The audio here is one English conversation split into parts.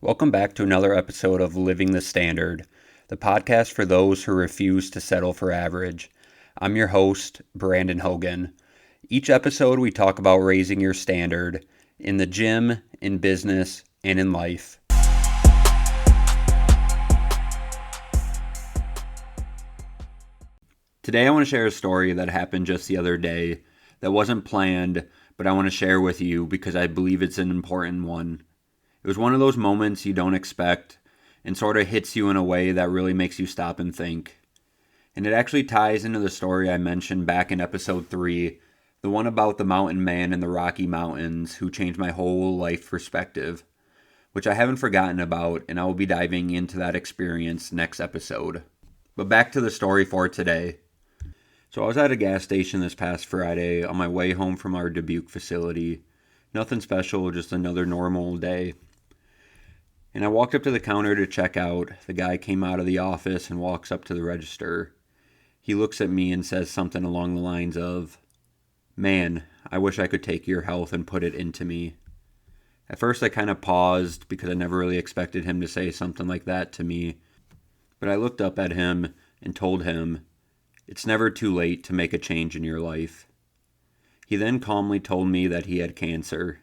Welcome back to another episode of Living the Standard, the podcast for those who refuse to settle for average. I'm your host, Brandon Hogan. Each episode, we talk about raising your standard in the gym, in business, and in life. Today, I want to share a story that happened just the other day that wasn't planned, but I want to share with you because I believe it's an important one. It was one of those moments you don't expect and sort of hits you in a way that really makes you stop and think. And it actually ties into the story I mentioned back in episode 3, the one about the mountain man in the Rocky Mountains who changed my whole life perspective, which I haven't forgotten about, and I will be diving into that experience next episode. But back to the story for today. So I was at a gas station this past Friday on my way home from our Dubuque facility. Nothing special, just another normal day. And I walked up to the counter to check out. The guy came out of the office and walks up to the register. He looks at me and says something along the lines of, "Man, I wish I could take your health and put it into me." At first I kind of paused because I never really expected him to say something like that to me. But I looked up at him and told him, "It's never too late to make a change in your life." He then calmly told me that he had cancer.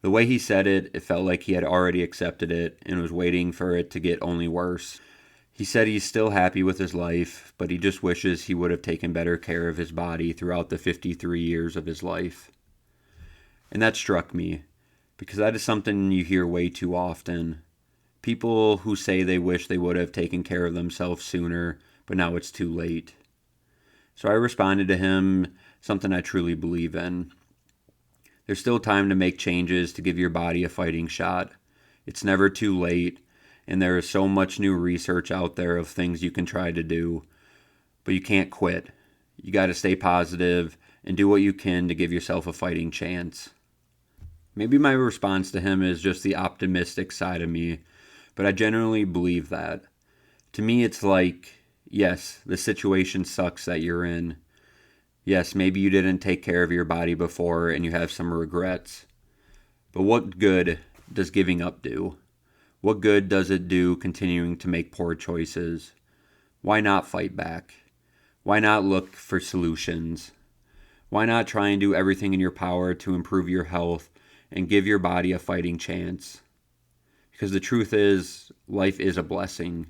The way he said it, it felt like he had already accepted it and was waiting for it to get only worse. He said he's still happy with his life, but he just wishes he would have taken better care of his body throughout the 53 years of his life. And that struck me, because that is something you hear way too often. People who say they wish they would have taken care of themselves sooner, but now it's too late. So I responded to him, something I truly believe in. There's still time to make changes to give your body a fighting shot. It's never too late, and there is so much new research out there of things you can try to do, but you can't quit. You got to stay positive and do what you can to give yourself a fighting chance. Maybe my response to him is just the optimistic side of me, but I genuinely believe that. To me, it's like, yes, the situation sucks that you're in. Yes, maybe you didn't take care of your body before and you have some regrets. But what good does giving up do? What good does it do continuing to make poor choices? Why not fight back? Why not look for solutions? Why not try and do everything in your power to improve your health and give your body a fighting chance? Because the truth is, life is a blessing.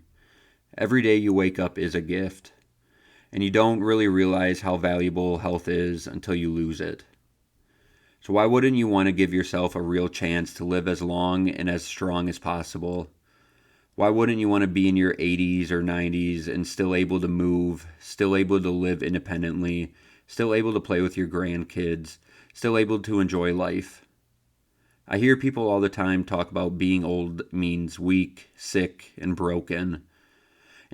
Every day you wake up is a gift. And you don't really realize how valuable health is until you lose it. So why wouldn't you want to give yourself a real chance to live as long and as strong as possible? Why wouldn't you want to be in your 80s or 90s and still able to move, still able to live independently, still able to play with your grandkids, still able to enjoy life? I hear people all the time talk about being old means weak, sick, and broken.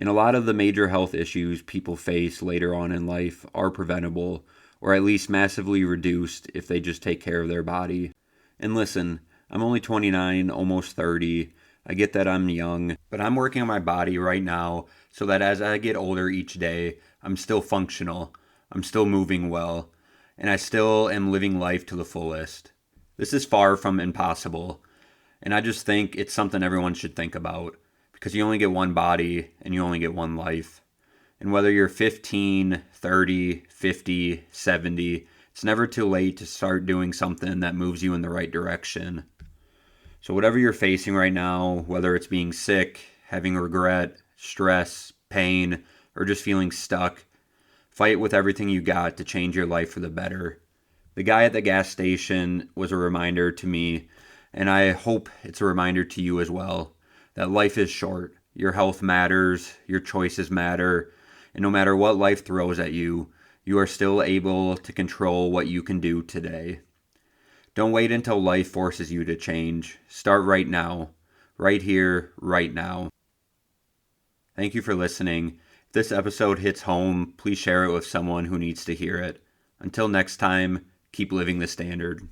And a lot of the major health issues people face later on in life are preventable, or at least massively reduced if they just take care of their body. And listen, I'm only 29, almost 30. I get that I'm young, but I'm working on my body right now so that as I get older each day, I'm still functional, I'm still moving well, and I still am living life to the fullest. This is far from impossible, and I just think it's something everyone should think about. Because you only get one body and you only get one life. And whether you're 15, 30, 50, 70, it's never too late to start doing something that moves you in the right direction. So whatever you're facing right now, whether it's being sick, having regret, stress, pain, or just feeling stuck, fight with everything you got to change your life for the better. The guy at the gas station was a reminder to me, and I hope it's a reminder to you as well. That life is short, your health matters, your choices matter, and no matter what life throws at you, you are still able to control what you can do today. Don't wait until life forces you to change. Start right now, right here, right now. Thank you for listening. If this episode hits home, please share it with someone who needs to hear it. Until next time, keep living the standard.